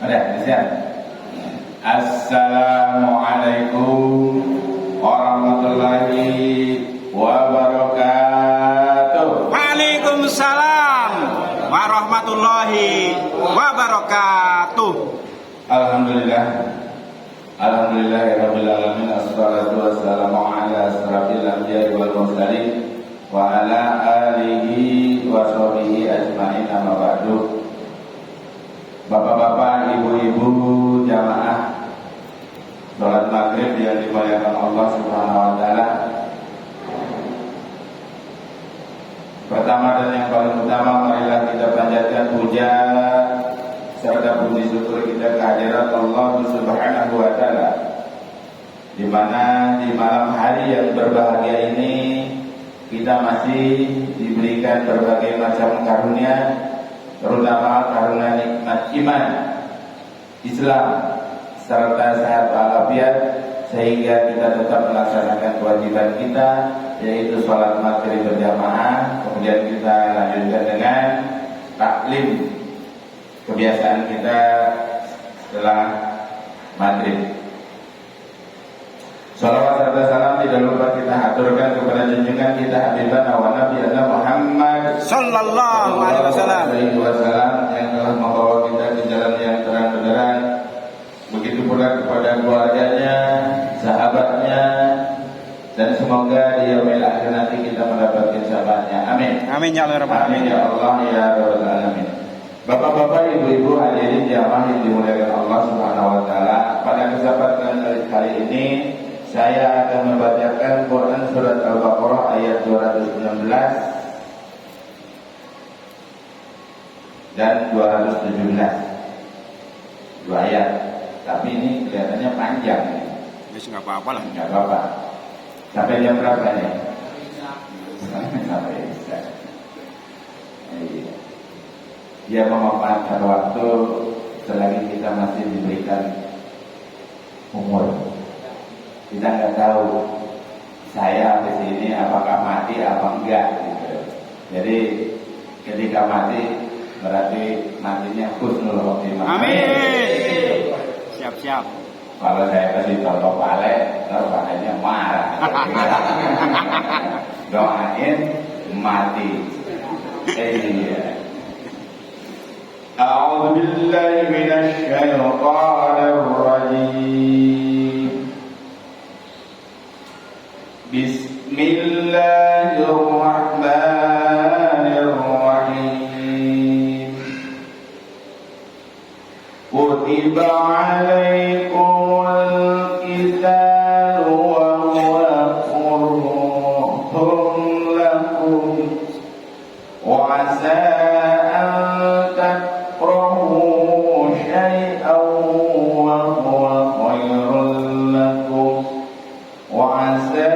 Udah, bisa. Assalamualaikum warahmatullahi wabarakatuh. Waalaikumsalam warahmatullahi wabarakatuh. Alhamdulillah. Alhamdulillahirabbil alamin. Assalatu wassalamu ala asrofil anbiya'i wal mursalin wa ala alihi wa sahbihi ajmain, amma ba'du. Bapak-bapak, ibu-ibu, jamaah salat maghrib yang dimuliakan Allah Subhanahu wa taala. Pertama dan yang paling utama, marilah kita panjatkan puja serta puji syukur kita kehadirat Allah Subhanahu wa taala, di mana di malam hari yang berbahagia ini kita masih diberikan berbagai macam karunia, terutama karunia nikmat iman, Islam, serta sehat walafiat, sehingga kita tetap melaksanakan kewajiban kita, yaitu sholat maghrib berjamaah. Kemudian kita lanjutkan dengan taklim, kebiasaan kita setelah maghrib. Salawat serta salam tidak lupa kita aturkan kepada junjungan kita Habibana wa Nabiyana Muhammad Sallallahu alaihi wasallam yang telah membawa kita ke jalan yang terang benderang. Begitu pula kepada keluarganya, sahabatnya, dan semoga di yaumil akhir nanti kita mendapatkan sahabatnya. Amin. Amin ya Allah. Amin ya Allah ya Rabbal alamin. Bapak-bapak, ibu-ibu, hadirin jamaah yang dimuliakan Allah Subhanahu wa taala, pada kesempatan kali ini saya akan membacakan Quran surat Al-Baqarah ayat 216 dan 217. Dua ayat. Tapi ini kelihatannya panjang. Nggak apa-apa lah. Nggak apa-apa. Sampai jam berapa nih? Sampai bisa. Dia memanfaatkan waktu selagi kita masih diberikan umur. Kita nggak tahu saya habis ini apakah mati apa enggak gitu. Jadi ketika mati berarti matinya husnul khotimah. Amin. Siap-siap. Kalau saya kasih contoh pale, ntar palenya marah. Doain mati. Iya. A'udzu billahi minasy syaithanir rajim. Bismillahirrahmanirrahim. Kutiba 'alaikumul qitalu wa huwa kurhun lakum wa 'asa an takrahu syai'an wa huwa khairul lakum wa 'asa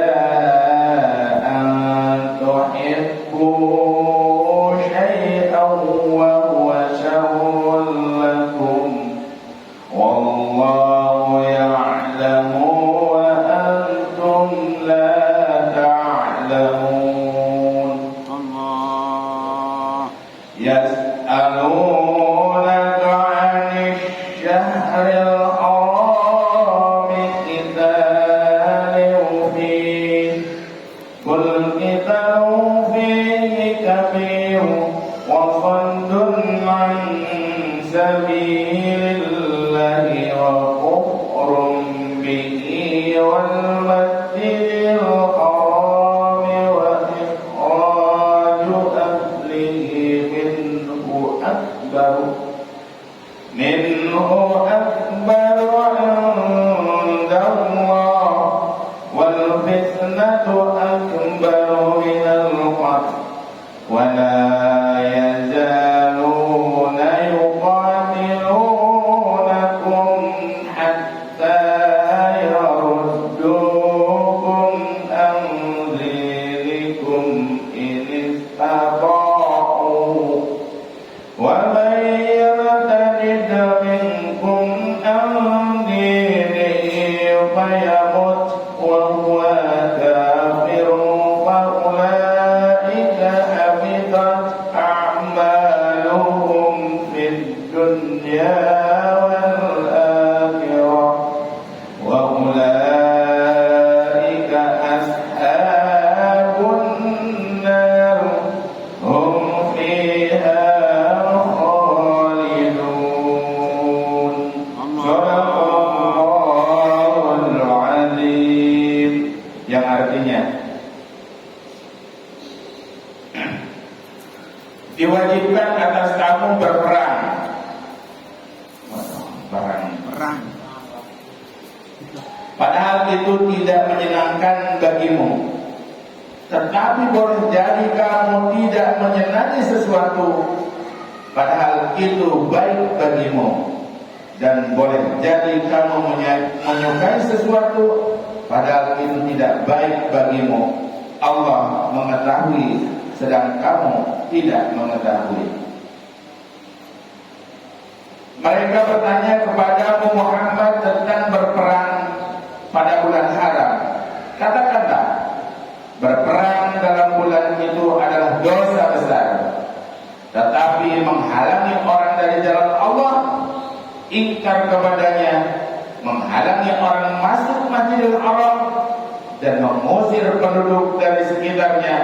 الدنيا diwajibkan atas kamu berperang. Perang. Padahal itu tidak menyenangkan bagimu. Tetapi boleh jadi kamu tidak menyenangi sesuatu, padahal itu baik bagimu. Dan boleh jadi kamu menyukai sesuatu, padahal itu tidak baik bagimu. Allah mengetahui, sedang kamu tidak mengetahui. Mereka bertanya kepadamu Muhammad tentang berperang pada bulan haram. Katakanlah, berperang dalam bulan itu adalah dosa besar. Tetapi menghalangi orang dari jalan Allah, ingkar kepadanya, menghalangi orang masuk Masjidil Haram, dan mengusir penduduk dari sekitarnya,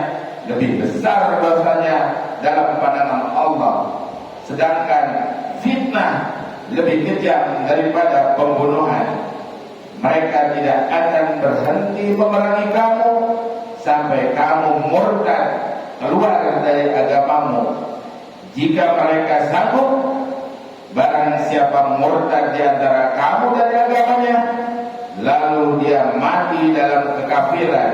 lebih besar dosanya dalam pandangan Allah. Sedangkan fitnah lebih kejam daripada pembunuhan. Mereka tidak akan berhenti memerangi kamu sampai kamu murtad keluar dari agamamu. Jika mereka sanggup, barang siapa murtad di antara kamu dari agamanya, lalu dia mati dalam kekafiran,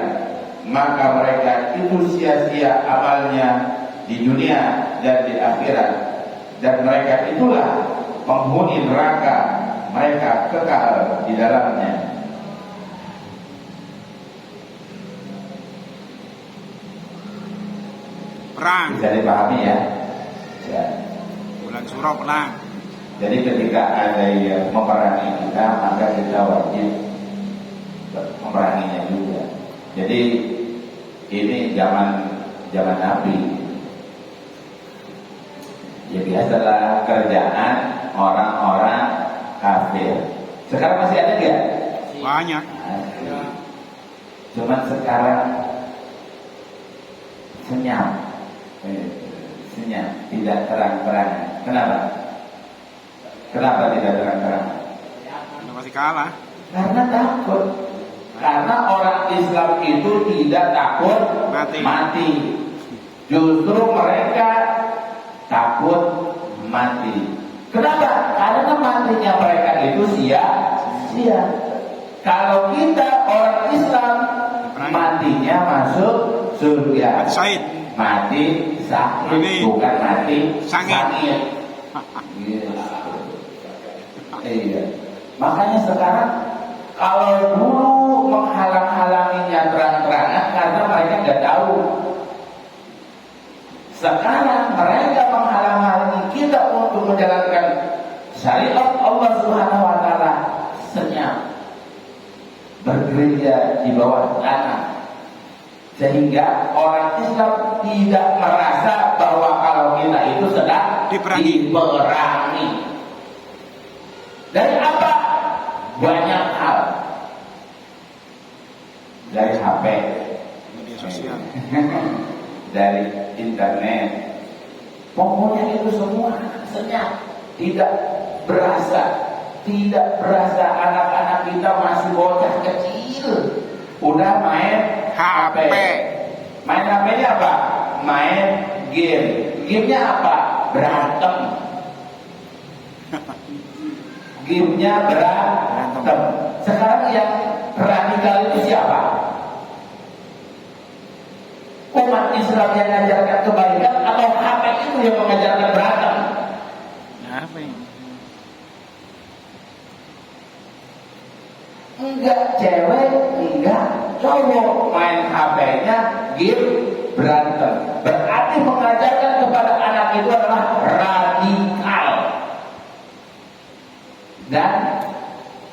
maka mereka itu sia-sia amalnya di dunia dan di akhirat, dan mereka itulah penghuni neraka, mereka kekal di dalamnya. Perang. Bisa dipahami ya? Ya. Bulan Suro perang. Jadi ketika ada yang memerangi kita, maka kita wajib memeranginya juga. Jadi ini zaman Nabi. Ya biasalah kerjaan orang-orang kafir. Sekarang masih ada nggak? Banyak. Cuman sekarang senyap, tidak terang-terangan. Kenapa? Kenapa tidak terang-terangan? Udah masih kalah. Karena takut. Karena orang Islam itu tidak takut mati. Justru mereka takut mati. Kenapa? Karena matinya mereka itu sia-sia. Kalau kita orang Islam, matinya masuk surga. Mati sakit, bukan mati sangit. Iya. Makanya sekarang kalau dulu menghalang-halanginya terang-terangan karena mereka nggak tahu. Sekarang mereka menghalang-halangi kita untuk menjalankan syariat Allah Subhanahu wa taala, senyap, bergerilya di bawah tanah, sehingga orang Islam tidak merasa bahwa kalau kita itu sedang diperangi. Dari apa? Banyak hal. Dari HP, Media sosial. dari internet, pokoknya itu semua senyap, tidak berasa anak-anak kita masih bocah kecil udah main HP. Main HP-nya apa? Main game. Gamenya apa? Berantem. Gamenya berantem. Sekarang yang radikal itu siapa? Umat Islam yang mengajarkan kebaikan atau HP itu yang mengajarkan berantem? Apa ini? Enggak cewek, enggak cowok, main HP-nya game berantem. Berarti mengajarkan kepada anak itu adalah radikal. Dan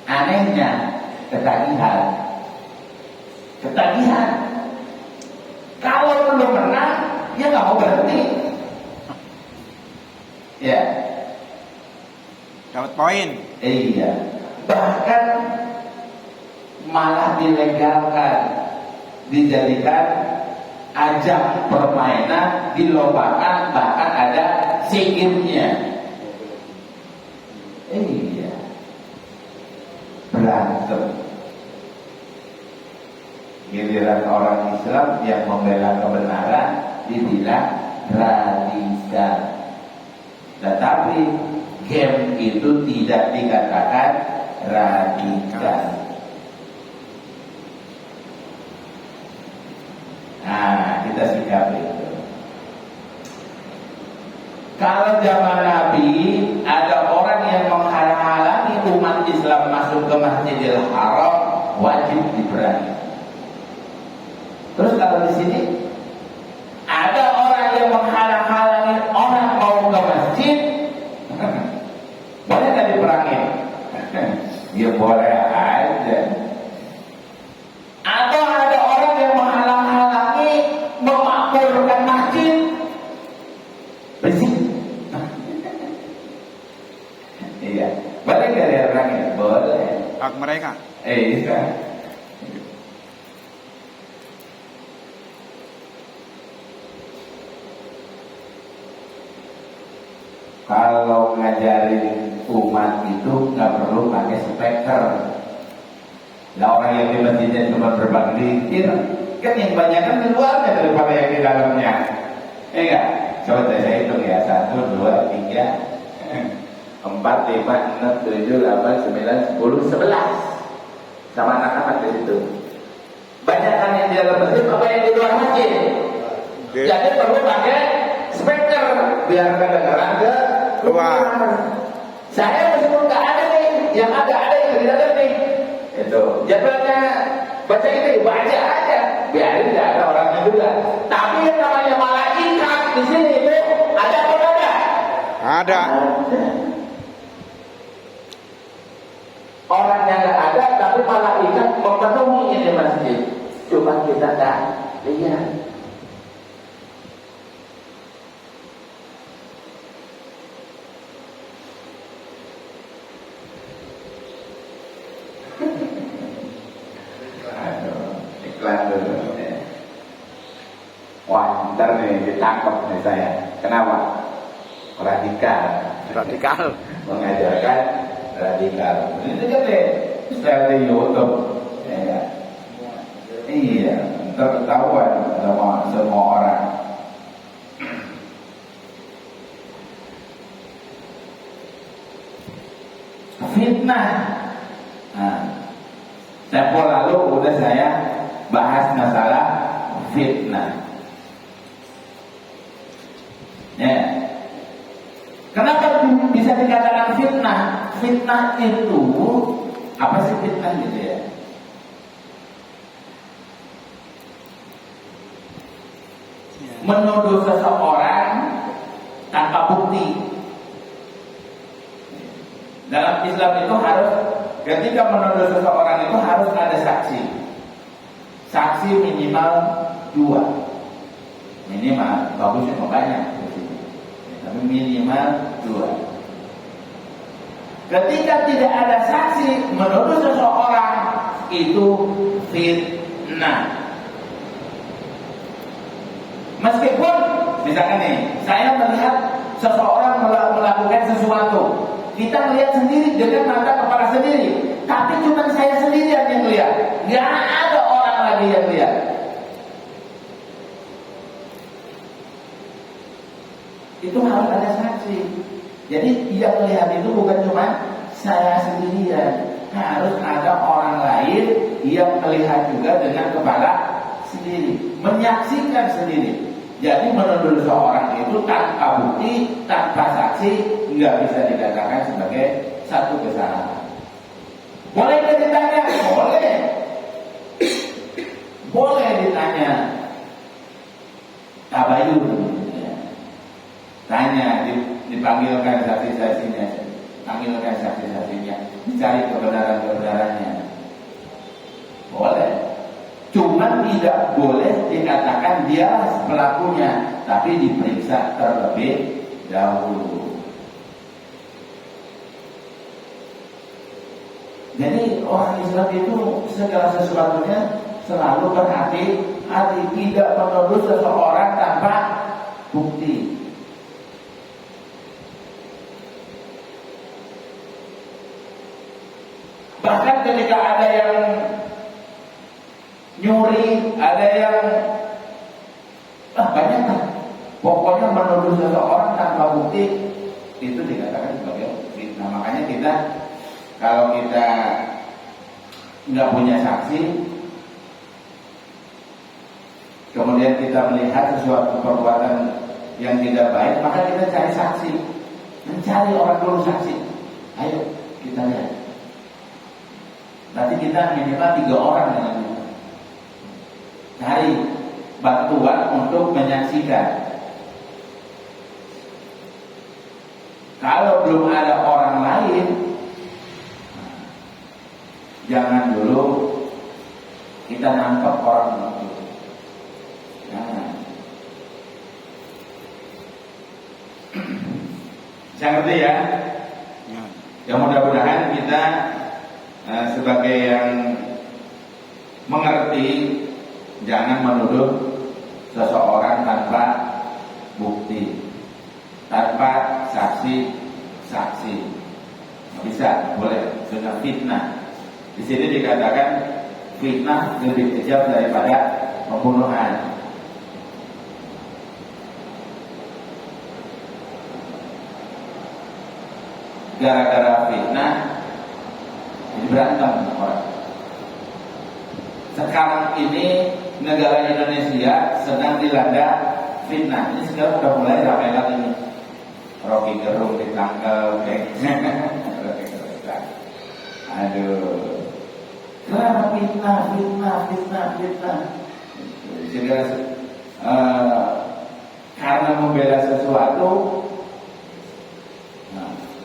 anehnya ketagihan. Kalau belum menang, dia nggak mau berhenti. Ya. Dapat poin. Iya. Bahkan malah dilegalkan, dijadikan ajang permainan, dilombakan, bahkan ada sikimnya. Iya. Berantem. Giliran orang Islam yang membela kebenaran dibilang radikal. radikal. Tetapi game itu tidak dikatakan radikal. Nah, kita sikapi itu. Kalau zaman Nabi ada orang yang menghalang-halangi umat Islam masuk ke Masjidil Haram, wajib diperangi. Terus kalau di sini ada orang yang menghalang-halangi orang mau ke masjid, boleh nggak diperangi? Ya boleh aja. Atau ada orang yang menghalang-halangi memakmurkan masjid, bersih. Iya, boleh nggak diperangi? Boleh. Hak mereka. Iya. Kalau ngajarin umat itu nggak perlu pakai speaker. Lah orang yang di masjidnya cuma berbagi dikir, kan yang banyak kan di luarnya daripada yang di dalamnya. Enggak? Coba saya hitung ya, 1, 2, 3, 4, 5, 6, 7, 8, 9, 10, 11. Sama anak-anak di situ. Banyakkan yang di dalam masjid apa yang di luar masjid. Jadi perlu pakai speaker biar kedengaran ke luar. Saya meskipun nggak ada nih, yang ada yang di dalam nih. Itu jadwalnya baca ini baca aja, biarin nggak ada orangnya juga. Tapi yang namanya malaikat di sini itu ada apa ada? Ada. Orangnya nggak ada, tapi malaikat memenuhi ini masjid. Cuma kita nggak lihat. Iklan dulu. Wah, ntar nih ditangkap nih saya. Kenapa? Radikal. Radikal. Mengajarkan radikal. Ini kan deh style di YouTube. Ya. Iya, ntar ketahuan sama semua orang. Fitnah. Nah, tempo lalu udah saya bahas masalah fitnah. Ya. Kenapa bisa dikatakan fitnah? Fitnah itu apa sih fitnah gitu ya? Menuduh seseorang tanpa bukti. Dalam Islam itu harus ketika menuduh seseorang itu harus ada saksi. Saksi minimal 2. Minimal, bagusnya banyak. Tapi minimal 2. Ketika tidak ada saksi menuduh seseorang itu fitnah. Meskipun misalkan nih, saya melihat seseorang melakukan sesuatu, kita melihat sendiri dengan mata kepala sendiri, tapi cuma saya sendirian yang lihat, nggak ada orang lagi yang lihat. Itu harus ada saksi. Jadi yang melihat itu bukan cuma saya sendirian, harus ada orang lain yang melihat juga dengan kepala sendiri, menyaksikan sendiri. Jadi menuduh seorang itu tanpa bukti, tanpa saksi, nggak bisa dikatakan sebagai satu kesalahan. Boleh nggak ditanya? Boleh. Boleh ditanya. Tabayun. Ya. Tanya, dipanggilkan saksi-saksinya, panggilkan saksi-saksinya, dicari kebenaran-kebenarannya. Boleh. Cuma tidak boleh dikatakan dia pelakunya, tapi diperiksa terlebih dahulu. Jadi orang Islam itu segala sesuatunya selalu berhati-hati, tidak menuduh seseorang tanpa bukti. Bahkan ketika ada yang nyuri, ada yang banyak lah. Pokoknya menuduh seseorang tanpa bukti itu dikatakan sebagai fitnah. Makanya kita kalau kita nggak punya saksi, kemudian kita melihat sesuatu perbuatan yang tidak baik, maka kita cari saksi, mencari orang dulu saksi. Ayo kita lihat. Berarti kita minimal 3 orang yang cari bantuan untuk menyaksikan. Kalau belum ada orang lain, jangan dulu kita nangkep orang itu. Jangan. Saya ngerti ya. Ya mudah-mudahan kita sebagai yang mengerti, jangan menuduh seseorang tanpa bukti, tanpa saksi. Bisa, boleh dengan fitnah. Di sini dikatakan fitnah lebih kejam daripada pembunuhan. Gara-gara fitnah jadi berantem orang. Sekarang ini negara Indonesia sedang dilanda fitnah. Ini sekarang sudah mulai ramai lagi nih. Rocky Gerung ditangkap, aduh, kenapa fitnah? Segala karena membela sesuatu,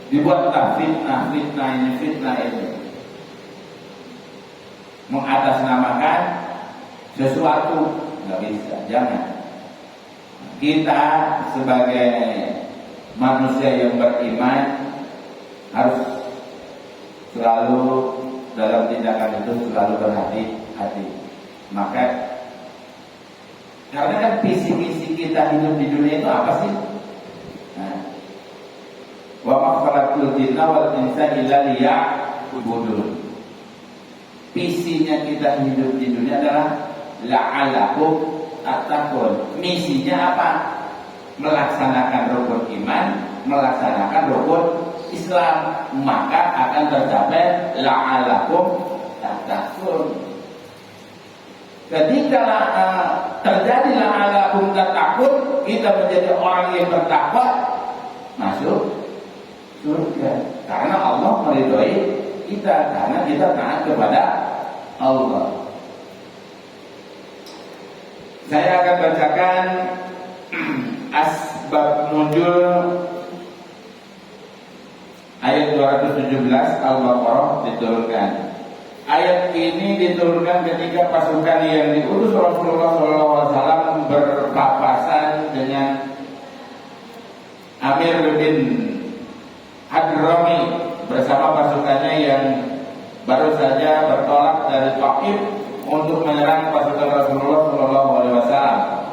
dibuatlah fitnah ini, mengatasnamakan sesuatu, nggak bisa, jangan. Kita sebagai manusia yang beriman harus selalu dalam tindakan itu selalu berhati-hati. Maka karena kan visi-visi kita hidup di dunia itu apa sih? Wa ma khalaqtul jinna wal insa illa liya'budun. Visinya kita hidup di dunia adalah la'allakum tattaqun. Misinya apa? Melaksanakan rukun iman, melaksanakan rukun Islam, maka akan tercapai la'alakum tattaqun. Ketika terjadi la'alakum tattaqun, kita menjadi orang yang bertakwa, masuk surga. Karena Allah meridhoi kita, karena kita taat kepada Allah. Saya akan bacakan asbab nuzul ayat 217 Al-Baqarah diturunkan. Ayat ini diturunkan ketika pasukan yang diutus Rasulullah SAW berpapasan dengan Amir bin Hadrami bersama pasukannya yang baru saja bertolak dari Taif untuk menyerang pasukan Rasulullah SAW.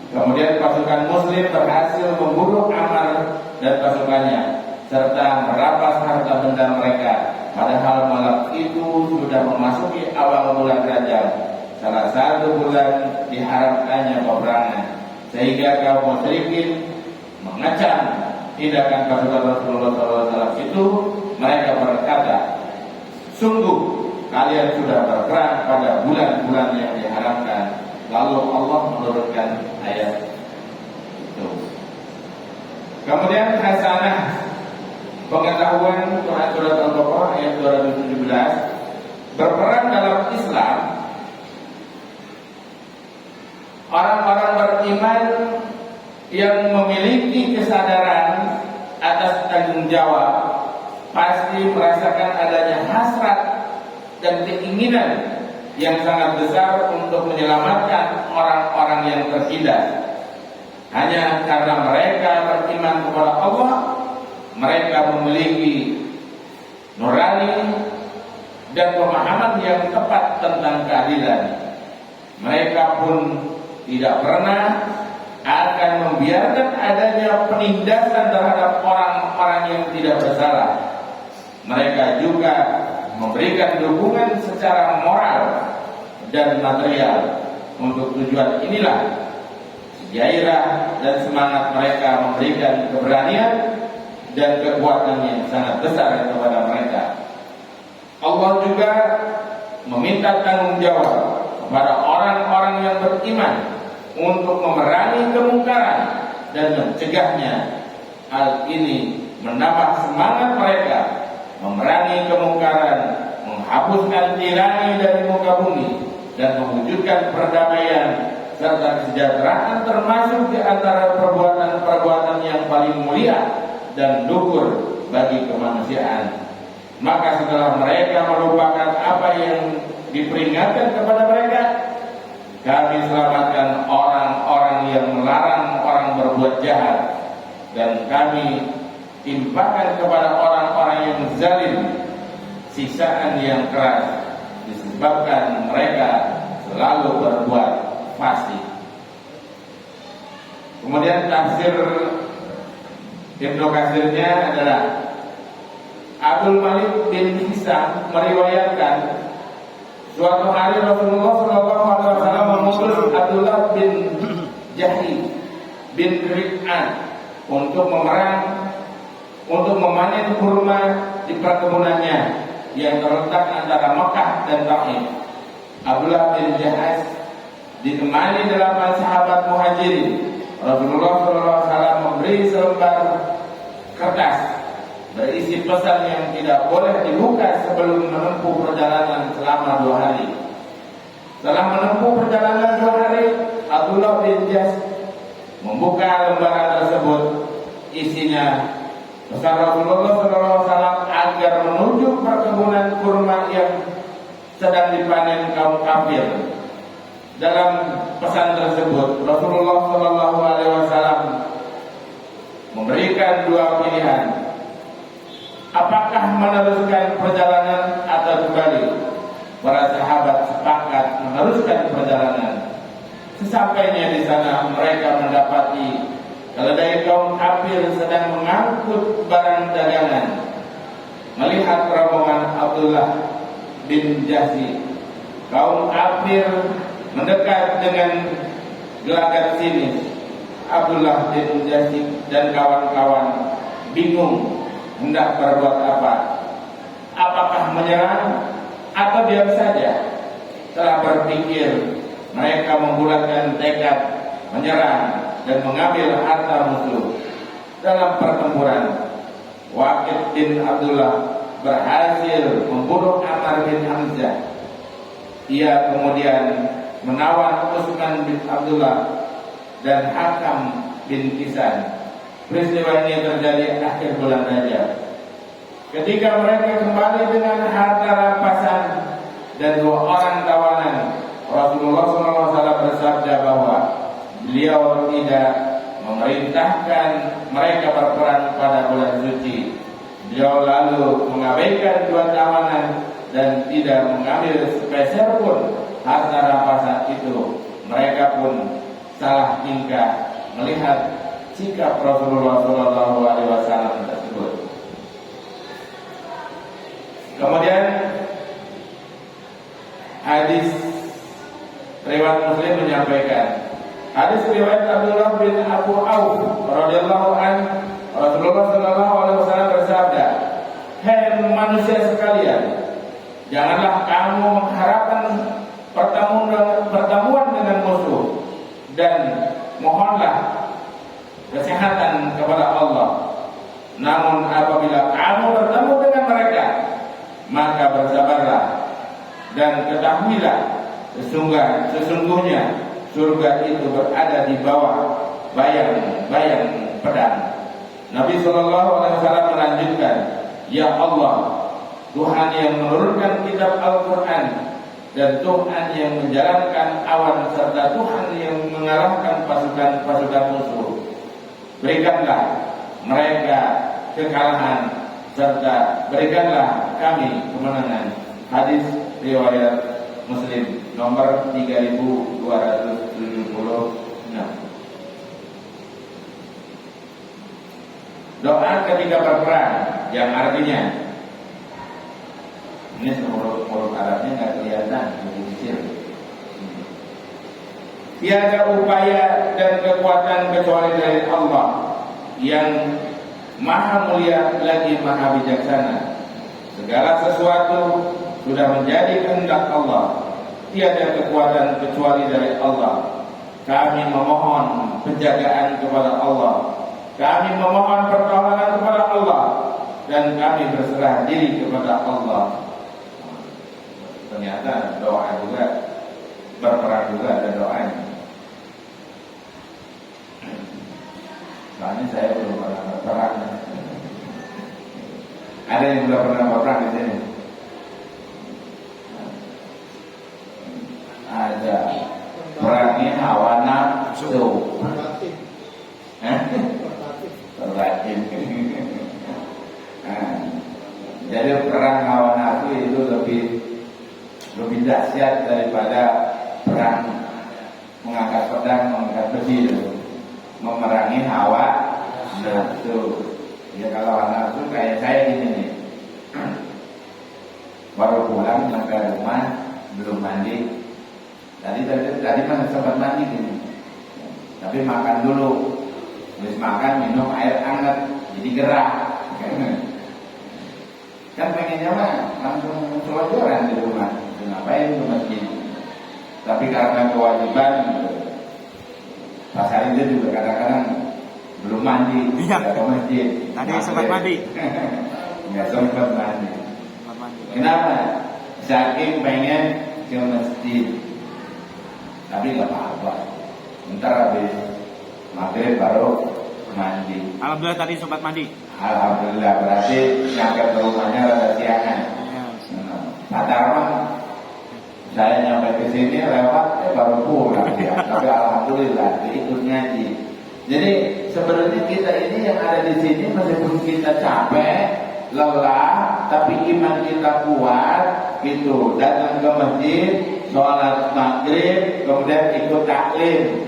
Kemudian pasukan Muslim berhasil membunuh Ammar dan pasukannya serta merampas harta benda mereka. Padahal malam itu sudah memasuki awal bulan Rajab, salah satu bulan diharamkannya peperangan, sehingga kaum musyrikin mengecam tindakan pasukan Rasulullah SAW itu. Mereka berkata, sungguh kalian sudah berperang pada bulan-bulan yang diharamkan. Lalu Allah menurunkan ayat itu. Kemudian hasanah pengetahuan surat Al-Baqarah ayat 217, berperang dalam Islam, orang-orang beriman yang memiliki kesadaran atas tanggung jawab pasti merasakan adanya hasrat dan keinginan yang sangat besar untuk menyelamatkan orang-orang yang tertindas. Hanya karena mereka beriman kepada Allah, mereka memiliki nurani dan pemahaman yang tepat tentang keadilan. Mereka pun tidak pernah akan membiarkan adanya penindasan terhadap orang-orang yang tidak bersalah. Mereka juga memberikan dukungan secara moral dan material. Untuk tujuan inilah gairah dan semangat mereka memberikan keberanian dan kekuatan yang sangat besar kepada mereka. Allah juga meminta tanggung jawab kepada orang-orang yang beriman untuk memerangi kemungkaran dan mencegahnya. Hal ini menambah semangat mereka memerangi kemungkaran, menghapuskan tirani dari muka bumi, dan mewujudkan perdamaian serta kesejahteraan, termasuk di antara perbuatan-perbuatan yang paling mulia dan luhur bagi kemanusiaan. Maka setelah mereka melupakan apa yang diperingatkan kepada mereka, kami selamatkan orang-orang yang melarang orang berbuat jahat, dan kami timpakan kepada orang-orang yang zalim siksaan yang keras disebabkan mereka selalu berbuat fasik. Kemudian tafsir Ibnu Katsirnya adalah Abdul Malik bin Hisam meriwayatkan suatu hari Rasulullah SAW mengutus Abdullah bin Jahi bin Rib'an untuk memanen kurma di perkebunannya yang terletak antara Mekah dan Taif. Abdullah bin Jahaz ditemani 8 sahabat muhajirin. Rasulullah SAW memberi selembar kertas berisi pesan yang tidak boleh dibuka sebelum menempuh perjalanan selama 2 hari. Setelah menempuh perjalanan 2 hari, Abdullah bin Jahaz membuka lembaran tersebut. Isinya pesan Rasulullah SAW agar menuju perkebunan kurma yang sedang dipanen kaum kafir. Dalam pesan tersebut, Rasulullah SAW memberikan 2 pilihan. Apakah meneruskan perjalanan atau kembali? Para sahabat sepakat meneruskan perjalanan. Sesampainya di sana, mereka mendapati keledai kaum kafir sedang mengangkut barang dagangan. Melihat rombongan Abdullah bin Jahzi, kaum kafir mendekat dengan gelagat sinis. Abdullah bin Jahzi dan kawan-kawan bingung hendak berbuat apa. Apakah menyerang atau diam saja? Setelah berpikir, mereka membulatkan tekad menyerang dan mengambil harta musuh. Dalam pertempuran, Waqid bin Abdullah berhasil membunuh Ammar bin Hamzah. Ia kemudian menawan Utsman bin Abdullah dan Hakam bin Kisan. Peristiwa ini terjadi akhir bulan Rajab. Ketika mereka kembali dengan harta rampasan dan 2 orang tawanan, Rasulullah SAW bersabda bahwa beliau tidak memerintahkan mereka berperang pada bulan suci. Beliau lalu mengabaikan 2 tawanan dan tidak mengambil sepeser pun harta rampasan itu. Mereka pun salah tingkah melihat sikap Rasulullah SAW tersebut. Kemudian hadis riwayat Muslim menyampaikan, hadis riwayat Abdullah bin Abu Auf radhiyallahu anhu, Rasulullah SAW bersabda, "Hai manusia sekalian, janganlah kamu mengharapkan pertemuan dengan musuh, dan mohonlah kesehatan kepada Allah. Namun apabila kamu bertemu dengan mereka, maka bersabarlah dan ketahuilah sesungguhnya surga itu berada di bawah bayang-bayang pedang." Nabi SAW melanjutkan, "Ya Allah, Tuhan yang menurunkan kitab Al-Quran, dan Tuhan yang menjalankan awan, serta Tuhan yang mengalahkan pasukan-pasukan musuh, berikanlah mereka kekalahan, serta berikanlah kami kemenangan." Hadis riwayat Muslim nomor 3276. Doa ketika berperang, yang artinya, ini huruf Arabnya nggak kelihatan, lebih kecil. Tiada upaya dan kekuatan kecuali dari Allah yang maha mulia lagi maha bijaksana. Segala sesuatu sudah menjadi kehendak Allah. Tiada kekuatan kecuali dari Allah. Kami memohon penjagaan kepada Allah. Kami memohon pertolongan kepada Allah. Dan kami berserah diri kepada Allah. Ternyata doa juga, berperang juga ada doanya. Soalnya saya belum pernah berperang. Ada yang belum pernah berperang di sini? Ada. Perangi hawa nafsu. Terbatin. Jadi perang hawa nafsu itu lebih dahsyat daripada perang mengangkat pedang, mengangkat besi itu. Memerangi hawa nafsu. Ya kalau hawa nafsu kayak saya gini nih. Baru pulang ke rumah belum mandi. Tadi masih sempat mandi gini. Tapi makan dulu. Habis makan minum air hangat, jadi gerah. Kan pengennya mah langsung selonjoran di rumah. Ngapain ke masjid? Tapi karena kewajiban, pas hari itu juga kadang-kadang belum mandi, tidak ke masjid. Tadi sempat mandi. Nggak sempat mandi. Kenapa? Saking pengen ke masjid. Tapi nggak apa-apa. Ntar habis maghrib baru mandi. Alhamdulillah tadi sempat mandi. Alhamdulillah, berarti nyampe ke rumahnya rada siangan. Pak Darman, saya nyampe ke sini lewat baru pulang ya. Tapi alhamdulillah ikut ngaji. Jadi sebenarnya kita ini yang ada di sini meskipun kita capek, lelah, tapi iman kita kuat, gitu. Datang ke masjid, sholat maghrib, kemudian ikut taklim.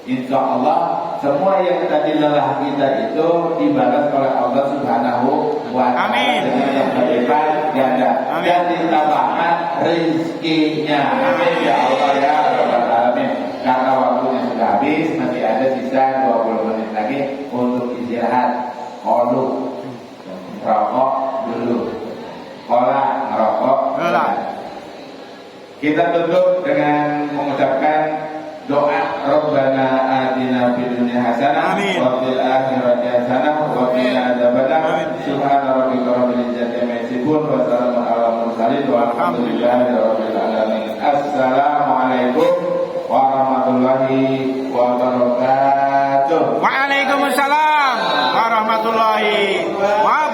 Insya Allah semua yang tadi lelah kita itu dibalas oleh Allah Subhanahu wa Ta'ala dengan yang berlipat ganda dan ditambahkan rezekinya. Amin ya Allah ya Rabbal Alamin. Karena waktunya sudah habis, masih ada sisa 20 menit lagi untuk istirahat. Koluk rokok dulu, kola ngerokok. Kita tutup dengan mengucapkan doa Rabbana atina fid dunya hasanah wa fil akhirati hasanah wa qina adzabannar. Subhana rabbika rabbil izzati amma yasifun wa salamun alal mursalin walhamdulillahi rabbil alamin. Assalamualaikum warahmatullahi wabarakatuh. Waalaikumsalam warahmatullahi wabarakatuh.